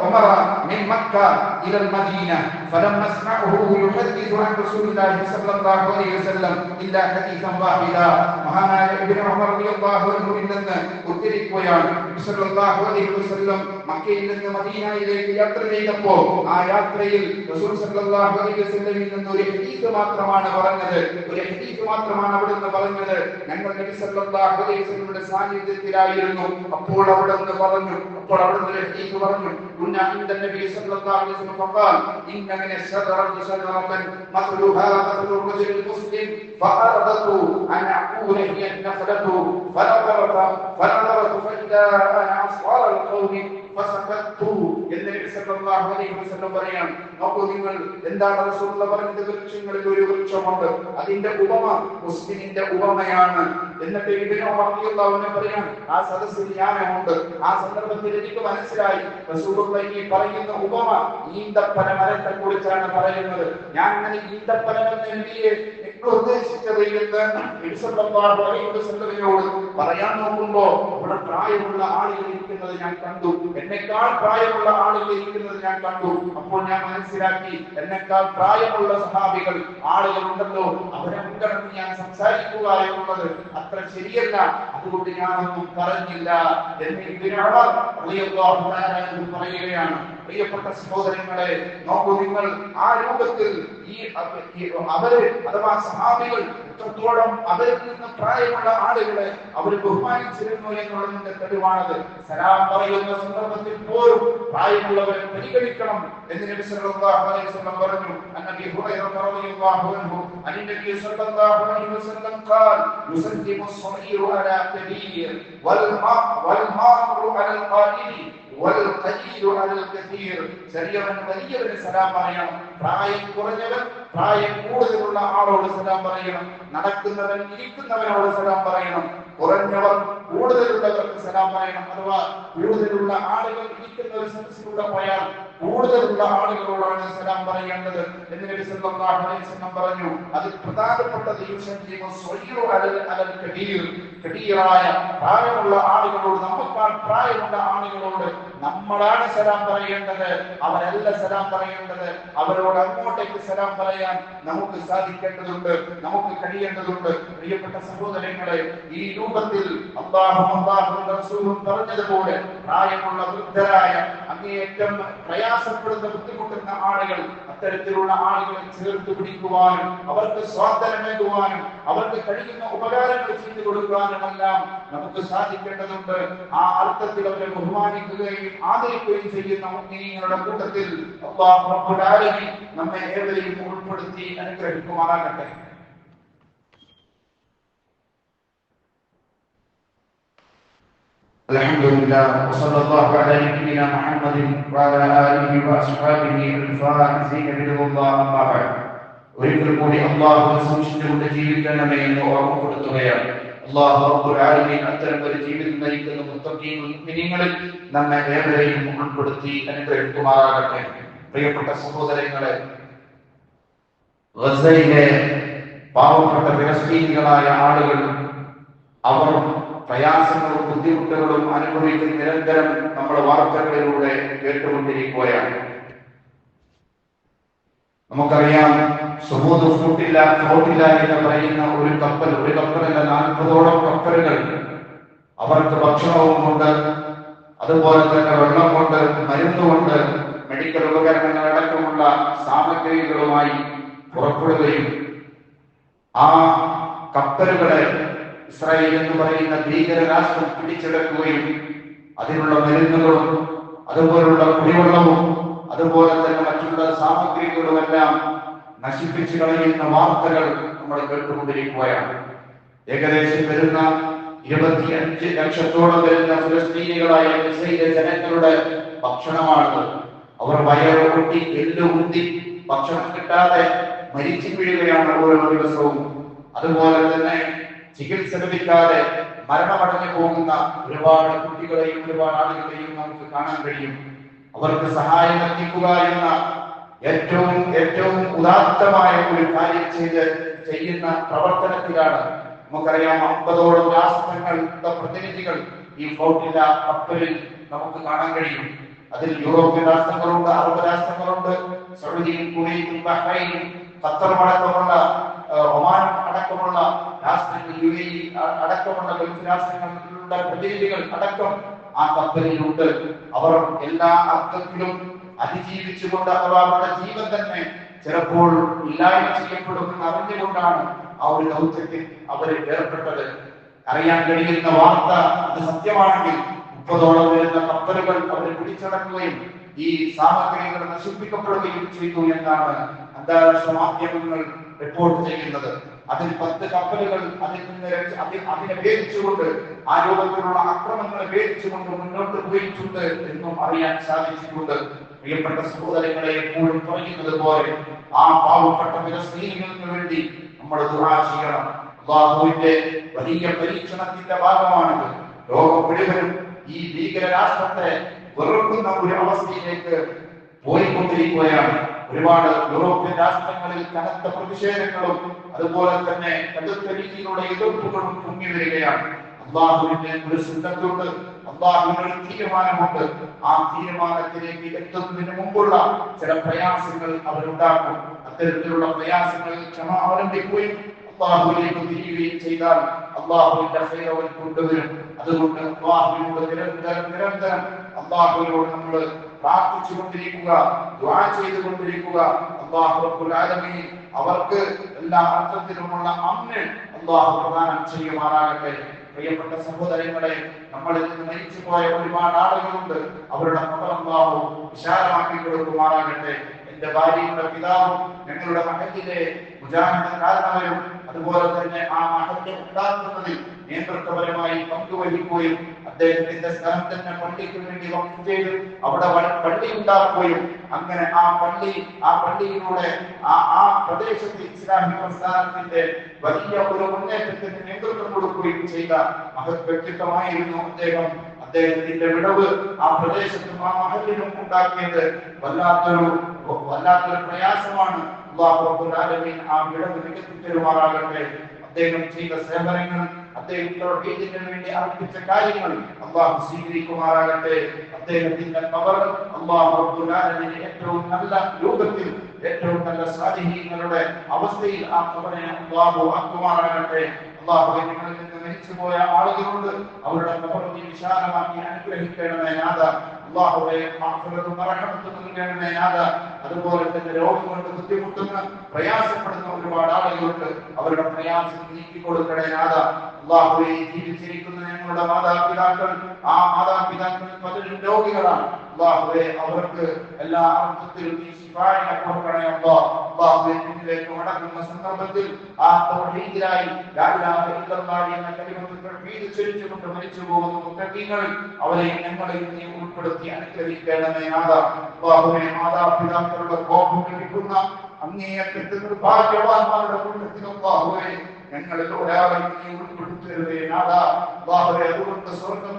عمر من مكة إلى المدينة فلم أسمعه يحدث عن رسول الله صلى الله عليه وسلم إلا حديثا واحدا. മഹാനായ ഇബ്നു ഉമർ റളിയല്ലാഹു അൻഹുവിൽ നിന്ന് ഉദ്ധരിക്കുകയാണ്, നബി സല്ലല്ലാഹു അലൈഹി വസല്ലം മക്കയിൽ നിന്ന് മദീനയിലേക്ക് യാത്ര ചെയ്തപ്പോൾ ആ യാത്രയിൽ റസൂൽ സല്ലല്ലാഹു അലൈഹി വസല്ലമിൽ നിന്ന് ഒരു ഹദീസ് മാത്രമാണ് പറഞ്ഞത്. ഒരു ഹദീസ് മാത്രമാണ് അവിടുന്ന് പറഞ്ഞത്. ഞങ്ങൾ നബി സല്ലല്ലാഹു അലൈഹി വസല്ലമയുടെ സാന്നിധ്യത്തിലായിരുന്നു. അപ്പോൾ അവിടുന്ന് പറഞ്ഞു, كنا عند النبي صلى الله عليه وسلم فقال إن من الشجرة شجرة مثلها مثل الرجل المسلم فأردت أن أقول هي النخلة فنظرت فإذا أنا أصغر القوم فسكت എന്ന് നബി സല്ലല്ലാഹു അലൈഹി വസല്ലം പറയാണ്. നോക്കൂ നിങ്ങൾ, എന്താണ് റസൂലുള്ളാഹി പറഞ്ഞത്? വൃക്ഷങ്ങളിൽ ഒരു വൃക്ഷമുണ്ട്, അതിന്റെ ഉപമ മുസ്ലിമിന്റെ ഉപമയാണ്. എന്നിട്ട് ഇബ്നു ഉമർ റളിയല്ലാഹു അൻഹു പറയാണ്, ആ സദസ്സിൽ ഞാനുണ്ട്. ആ സന്ദർഭത്തിൽ എനിക്ക് മനസ്സിലായി റസൂലുള്ളാഹി പറയുന്ന ഉപമ ഈന്തപ്പന മരത്തെ കുറിച്ചാണ് പറയുന്നത്. ഞാൻ അങ്ങനെ ഈന്തപ്പന നബിയെ ഉദ്ദേശിച്ചത് എന്ന് നബി സല്ലല്ലാഹു അലൈഹി വസല്ലമയോട് പറയാൻ നോക്കുമ്പോൾ അവിടെ പ്രായമുള്ള ആളുകൾ ഇരിക്കുന്നത് ഞാൻ കണ്ടു, എന്നെക്കാൾ പ്രായമുള്ള ആളുകൾ ഇരിക്കുന്നത് ഞാൻ കണ്ടു. അപ്പോൾ ഞാൻ മനസ്സിലാക്കി, എന്നെക്കാൾ പ്രായമുള്ള സഹാബികൾ ആളുകൾ ഉണ്ടല്ലോ, അവരെ മുൻകടന്ന് ഞാൻ സംസാരിക്കുക എന്നുള്ളത് അത്ര ശരിയല്ല. അതുകൊണ്ട് ഞാനൊന്നും പറഞ്ഞില്ല എന്ന് ഇബ്നു ഉമർ റളിയല്ലാഹു അൻഹു പറയുകയാണ്. പ്രിയപ്പെട്ട സഹോദരങ്ങളെ, നോക്കൂ നിങ്ങൾ, ആ രൂപത്തിൽ ഈ അവര് അഥവാ സഹാബികൾ എത്രത്തോളം അവരിൽ നിന്ന് പ്രായമുള്ള ആളുകളെ അവർ ബഹുമാനിച്ചിരുന്നു എന്നുള്ളതിന്റെ തെളിവാണത്. സലാം പറയുന്ന സന്ദർഭത്തിൽ പോലും പ്രായമുള്ളവരെ പരിഗണിക്കണം എന്ന് നബി സല്ലല്ലാഹു അലൈഹി വസല്ലം പറഞ്ഞു. അന്നബി ഹുറൈറ റളിയല്ലാഹു അൻഹു അന്നബി സല്ലല്ലാഹു അലൈഹി വസല്ലം ഖാൽ യുസല്ലിമു الصغير على كبير والمار على القائل والقليل على الكثير. ചെറിയവൻ വലിയവന് സലാം പറയണം, പ്രായം കുറഞ്ഞവൻ പ്രായം കൂടുതലുള്ള ആളോട് സലാം പറയണം. നടക്കുന്നവൻ ഇരിക്കുന്നവനോട് സലാം പറയണം. കുറഞ്ഞവർ കൂടുതലുള്ളവർക്ക് സലാം പറയണം. അഥവാ കൂടുതലുള്ള ആളുകൾ ഇരിക്കുന്ന ഒരു സദസ്സിലൂടെ പോയാൽ കൂടുതലുള്ള ആളുകളോടാണ് സലാം പറയേണ്ടത് എന്ന് നബി സല്ലല്ലാഹു അലൈഹി വസല്ലം പറഞ്ഞു. അതിൽ പ്രധാനപ്പെട്ടത് കബീറായ പ്രായമുള്ള ആളുകളോട്, നമുക്കാൾ പ്രായമുള്ള ആളുകളോട് നമ്മളാണ് സലാം പറയേണ്ടത്, അവരല്ല സലാം പറയേണ്ടത്. അവരോട് അങ്ങോട്ടേക്ക് സലാം പറയാൻ നമുക്ക് സാധിക്കേണ്ടതുണ്ട്, നമുക്ക് കഴിയേണ്ടതുണ്ട്. പ്രിയപ്പെട്ട സഹോദരങ്ങളെ, ഈ രൂപത്തിൽ അല്ലാഹുവും റസൂലും പറഞ്ഞതുപോലെ പ്രായമുള്ള വൃദ്ധരായ അങ്ങേയറ്റം പ്രയാസപ്പെടുന്ന ബുദ്ധിമുട്ടുന്ന ആളുകൾ, അത്തരത്തിലുള്ള ആളുകളെ ചേർത്ത് പിടിക്കുവാനും അവർക്ക് സ്വാതന്ത്ര്യമേകുവാനും അവർക്ക് കഴിയുന്ന ഉപകാരങ്ങൾ ചെയ്തു കൊടുക്കുവാനുമെല്ലാം നമുക്ക് സാധിക്കേണ്ടതുണ്ട്. ആ അർത്ഥത്തിൽ അവരെ ബഹുമാനിക്കുകയും ആദരിക്കുകയും ചെയ്യുന്ന മുഅ്മിനീങ്ങളുടെ കൂട്ടത്തിൽ അല്ലാഹു റബ്ബുൽ ആലമീൻ നമ്മെ ഏവരെയും ഉൾപ്പെടുത്തി അനുഗ്രഹിക്കുമാറാകട്ടെ. Alhamdulillah, wassallallahu ala nabiyyina Muhammadin wa ala alihi wa ashabihi al-faizina biridullah, amma ba'd. ഒരിക്കൽ കൂടി അല്ലാഹുവിനെ സൂക്ഷിച്ചുകൊണ്ട് ജീവിക്കണമേ എന്ന് ഓർമ്മപ്പെടുത്തുകയാണ്. അല്ലാഹു റബ്ബുൽ ആലമീൻ അത്തരം ഒരു ജീവിതം നയിക്കുന്ന മുത്തഖീൻ മുഅ്മിനീങ്ങളിൽ നമ്മെ ഏവരെയും ഉൾപ്പെടുത്തി അനുഗ്രഹിക്കുമാറാകട്ടെ. പ്രിയപ്പെട്ട സഹോദരങ്ങളെ, ഗസയിലെ പാവപ്പെട്ട ഫലസ്തീനികളായ ആളുകൾ അവർ പ്രയാസങ്ങളും ബുദ്ധിമുട്ടുകളും അനുഭവിക്കുന്ന നിരന്തരം നമ്മൾ വാർത്തകളിലൂടെ കേട്ടുകൊണ്ടിരിക്കുകയാണ്. നമുക്കറിയാം, സുഹൂദ് ഫ്ലോട്ടില്ല എന്ന് പറയുന്ന ഒരു കപ്പലല്ല 40ഓളം കപ്പലുകൾ അവർക്ക് ഭക്ഷണവും കൊണ്ട്, അതുപോലെ തന്നെ വെള്ളം കൊണ്ട്, മരുന്നുകൊണ്ട്, മെഡിക്കൽ ഉപകരണങ്ങൾ അടക്കമുള്ള സാമഗ്രികളുമായി പുറപ്പെടുകയും ആ കപ്പലുകളെ ഇസ്രായേൽ എന്ന് പറയുന്ന ഭീകര രാഷ്ട്രം പിടിച്ചെടുക്കുകയും അതിനുള്ള മരുന്നുകളും അതുപോലുള്ള കുടിവെള്ളവും അതുപോലെ തന്നെ മറ്റുള്ള സാമഗ്രികളുമെല്ലാം നശിപ്പിച്ചു കളയുന്ന വാർത്തകൾ നമ്മൾ കേട്ടുകൊണ്ടിരിക്കുകയാണ്. ഏകദേശം വരുന്ന 25 ലക്ഷത്തോളം വരുന്ന ഫലസ്തീനികളായ ഗസയിലെ ജനങ്ങളുടെ ഭക്ഷണമാണത്. അവർ വയറ് പൊട്ടി എല്ല് കുത്തി ഭക്ഷണം കിട്ടാതെ മരിച്ചു വീഴുകയാണ് ഓരോ ദിവസവും. അതുപോലെ തന്നെ ചികിത്സ ലഭിക്കാതെ മരണമടഞ്ഞു പോകുന്ന ഒരുപാട് കുട്ടികളെയും ഒരുപാട് ആളുകളെയും നമുക്ക് കാണാൻ കഴിയും. അവർക്ക് സഹായം എത്തിക്കുക എന്ന ഏറ്റവും ഉദാത്തമായ ഒരു കാര്യം ചെയ്യുന്ന പ്രവർത്തനത്തിലാണ്. നമുക്കറിയാം, 50ഓളം രാഷ്ട്രങ്ങളുടെ പ്രതിനിധികൾ ഈ ഫ്ലോട്ടില്ല കപ്പലിൽ നമുക്ക് കാണാൻ കഴിയും. അതിൽ യൂറോപ്യൻ രാഷ്ട്രങ്ങളുണ്ട്, അറബ് രാഷ്ട്രങ്ങളുണ്ട്, സൗദിയും കുവൈറ്റും ബഹ്റൈനും ഖത്തറും അടക്കമുള്ള ഒമാൻ അടക്കമുള്ള രാഷ്ട്രങ്ങൾ, UAE അടക്കമുള്ള ഗൾഫ് രാഷ്ട്രങ്ങളുടെ പ്രതിനിധികൾ അടക്കം ആ കപ്പലിലുണ്ട്. അവർ എല്ലാ അർത്ഥത്തിലും അതിജീവിച്ചുകൊണ്ട് അഥവാ അവരുടെ ജീവൻ തന്നെ ചിലപ്പോൾ ഇല്ലായ്മ ചെയ്യപ്പെടുമെന്ന് അറിഞ്ഞുകൊണ്ടാണ് ആ ഒരു ദൗത്യത്തിൽ അവർ ഏർപ്പെട്ടത്. അറിയാൻ കഴിയുന്ന വാർത്ത അത് സത്യമാണെങ്കിൽ 30ഓളം വരുന്ന കപ്പലുകൾ അവർ പിടിച്ചടക്കുകയും ഈ സാമഗ്രികൾ നശിപ്പിക്കപ്പെടുകയും ചെയ്തു എന്നാണ് അന്താരാഷ്ട്ര മാധ്യമങ്ങൾ റിപ്പോർട്ട് ചെയ്യുന്നത്. അതിൽ 10 കപ്പലുകൾ അതിനെ ഭേദിച്ചുകൊണ്ട് ആ രൂപത്തിലുള്ള ആക്രമണങ്ങളെ ഭേദിച്ചുകൊണ്ട് മുന്നോട്ട് പോയിട്ടുണ്ട് എന്നും അറിയാൻ സാധിച്ചിട്ടുണ്ട്. പ്രിയപ്പെട്ട സഹോദരങ്ങളെ, എപ്പോഴും പറയുന്നത് പോലെ ആ പാവപ്പെട്ട ഫലസ്തീനികൾക്ക് വേണ്ടി നമ്മൾ ദുആ ചെയ്യണം. അല്ലാഹുവിന്റെ വലിയ പരീക്ഷണത്തിന്റെ ഭാഗമാണിത്. ലോകം മുഴുവനും ഈ ഭീകര രാഷ്ട്രത്തെ വെറുക്കുന്ന ഒരു അവസ്ഥയിലേക്ക് പോയിക്കൊണ്ടിരിക്കുകയാണ്. ഒരുപാട് യൂറോപ്യൻ രാഷ്ട്രങ്ങളിൽ കനത്ത പ്രതിഷേധങ്ങളും അതുപോലെ തന്നെ കടുത്ത രീതിയിലുള്ള എതിർപ്പുകളും പൊങ്ങി വരികയാണ്. അള്ളാഹുവിന്റെ ഒരു സുന്നത്തുണ്ട്, അള്ളാഹുവിന്റെ ഒരു തീരുമാനമുണ്ട്. ആ തീരുമാനത്തിലേക്ക് എത്തുന്നതിന് മുമ്പുള്ള ചില പ്രയാസങ്ങൾ അവരുണ്ടാക്കും. അത്തരത്തിലുള്ള പ്രയാസങ്ങളിൽ ക്ഷമ അവലംബിക്കുകയും അള്ളാഹുവിലേക്ക് തിരിയുകയും ചെയ്താൽ അള്ളാഹുവിന്റെ ഖൈർ അവൻ കൊണ്ടുവരും. അതുകൊണ്ട് അള്ളാഹുവിനോട് നിരന്തരം അള്ളാഹുവിനോട് നമ്മൾ പ്രാർത്ഥിച്ചുകൊണ്ടിരിക്കുക, ദുആ ചെയ്തുകൊണ്ടിരിക്കുക. അല്ലാഹു റബ്ബുൽ ആലമീൻ അവർക്ക് എല്ലാ അർത്ഥത്തിലുമുള്ള അമ്ന് അല്ലാഹു പ്രദാനം ചെയ്യുമാറാകട്ടെ. പ്രിയപ്പെട്ട സഹോദരങ്ങളെ, നമ്മളിൽ നിന്ന് മരിച്ചു പോയ ഒരുപാട് ആളുകളുണ്ട്. അവരുടെ ഖബർ അല്ലാഹു വിശാലമാക്കി കൊടുക്കുമാറാകട്ടെ. എന്റെ ഭാര്യയുടെ പിതാവും ഞങ്ങളുടെ മഹല്ലിലെ മുജാഹിദ് കാരണവരും അതുപോലെ തന്നെ ആ മഹല്ല് ഉണ്ടാക്കുന്നതിൽ നേതൃത്വപരമായി പങ്കുവഹിക്കുകയും അദ്ദേഹത്തിന്റെ സ്ഥലം തന്നെ പള്ളിക്ക് വേണ്ടി വഖഫ് ചെയ്ത് അവിടെ പള്ളി ഉണ്ടാക്കുകയും അങ്ങനെ ആ പള്ളിയിലൂടെ ആ പ്രദേശത്ത് ഇസ്ലാമിക പ്രസ്ഥാനത്തിന്റെ വലിയ ഒരു മുന്നേറ്റത്തിന് നേതൃത്വം കൊടുക്കുകയും ചെയ്ത മഹത് വ്യക്തിത്വമായിരുന്നു അദ്ദേഹം. അദ്ദേഹത്തിന്റെ വിടവ് ആ പ്രദേശത്തും ആ മഹല്ലിലും ഉണ്ടാക്കിയത് വല്ലാത്തൊരു പ്രയാസമാണ്. അല്ലാഹു റബ്ബുൽ ആലമീൻ ആ വിടവ് നികത്തി തരുമാറാകട്ടെ. അദ്ദേഹം ചെയ്ത സേവനങ്ങൾ, അദ്ദേഹം തൗഹീദിന് വേണ്ടി അർപ്പിച്ച കാര്യങ്ങൾ അല്ലാഹു സ്വീകരിക്കുമാറാകട്ടെ. അദ്ദേഹത്തിന്റെ ഖബർ അല്ലാഹു റബ്ബുൽ ആലമീൻ ഏറ്റവും നല്ല രൂപത്തിൽ, ഏറ്റവും നല്ല സാലിഹീങ്ങളുടെ അവസ്ഥയിൽ ആ ഖബറിനെ അല്ലാഹു ആക്കുമാറാകട്ടെ. അല്ലാഹുവേ, നിങ്ങളിൽ നിന്ന് മരിച്ചുപോയ ആളുകളുണ്ട്, അവരുടെ ഖബറിനെ വിശാലമാക്കി അനുഗ്രഹിക്കണമേ നാഥ. അല്ലാഹുവേ, മഗ്ഫിറത്തും റഹ്മത്തും നൽകണമേ നാഥ. അതുപോലെ തന്നെ രോഗം കൊണ്ട് ബുദ്ധിമുട്ടുന്ന, പ്രയാസപ്പെടുന്ന ഒരുപാട് ആളുകളുണ്ട്, അവരുടെ പ്രയാസം നീക്കി കൊടുക്കണേ നാഥ. അല്ലാഹുവേ, ജീവിച്ചിരിക്കുന്ന ഞങ്ങളുടെ മാതാപിതാക്കൾ, ആ മാതാപിതാക്കൾ പലരും രോഗികളാണ്. അല്ലാഹുവേ, അവർക്ക് എല്ലാ അർത്ഥത്തിലും നീ ശിഫാഇനെ കൊടുക്കണേ അല്ലാഹ്. അല്ലാഹുവേ, നിന്നിലേക്ക് മടങ്ങുന്ന സന്ദർഭത്തിൽ ആ തൗഹീദിലായി ലാ ഇലാഹ ഇല്ലല്ലാഹ് എന്ന കലിമത്ത് തൗഹീദ് ചൊല്ലിച്ചുകൊണ്ട് മരിച്ചു പോകുന്ന മുത്തഖീങ്ങൾ, അവരെ ഞങ്ങളിൽ നീ ഉൾപ്പെടുത്തി അനുഗ്രഹിക്കണമേ നാഥ. അല്ലാഹുവേ, മാതാപിതാക്കളുടെ കോപം ലഭിക്കുന്ന അങ്ങേയറ്റത്തെ നിർഭാഗ്യവാന്മാരുടെ കൂട്ടത്തിൽ അല്ലാഹുവേ ഞങ്ങളിൽ ഒരാളെയും നീ ഉൾപ്പെടുത്തരുതേ നാഥ. അല്ലാഹുവേ, അതുകൊണ്ട് സ്വർഗം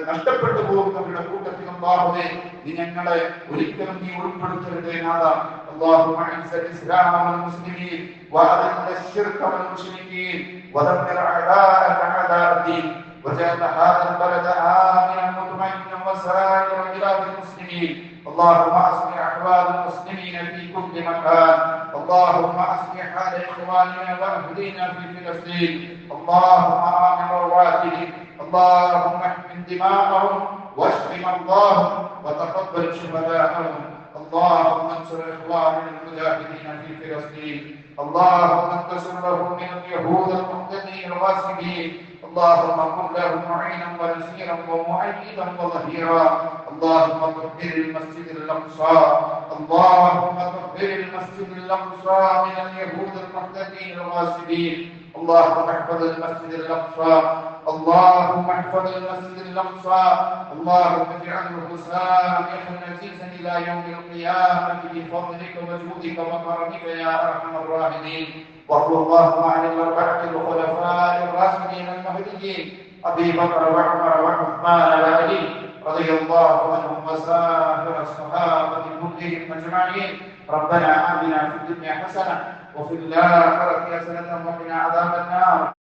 നഷ്ടപ്പെട്ടു പോകുന്നവരുടെ കൂട്ടത്തിൽ അല്ലാഹുവേ നീ ഞങ്ങളെ ഒരിക്കലും നീ ഉൾപ്പെടുത്തരുതേ നാഥ. اللهم اعز الاسلام والمسلمين واذل الشرك والمشركين ودمر اعداءك اعداء الدين واجعل هذا البلد امنا مطمئنا وسائر بلاد المسلمين. اللهم اصلح احوال المسلمين في كل مكان. اللهم اصلح حال اخواننا واهدنا في فلسطين. اللهم امن رواتهم. اللهم احمل دماءهم واشف مرضاهم وتقبل شهداءهم. اللهم انصر اخواننا المجاهدين في فلسطين. اللهم انتصر لهم من اليهود المعتدين الغاصبين. اللهم كن لهم معينا ونصيرا ومؤيدا وظهيرا. اللهم طهر المسجد الاقصى. اللهم طهر المسجد الاقصى من اليهود المعتدين الغاصبين. اللهم احفظ المسجد الاقصى. اللهم احفظ المسجد الاقصى. اللهم اجعله سامحا عزيزا الى يوم القيامه بفضلك وجودك وكرمك يا ارحم الراحمين. وارض اللهم عن الاربعه الخلفاء الراشدين المهديين ابي بكر وعمر وعثمان وعلي رضي الله عنهم وسائر الصحابه كلهم اجمعين. ربنا آتنا في الدنيا حسنه وفي الاخره حسنه وقنا عذاب النار.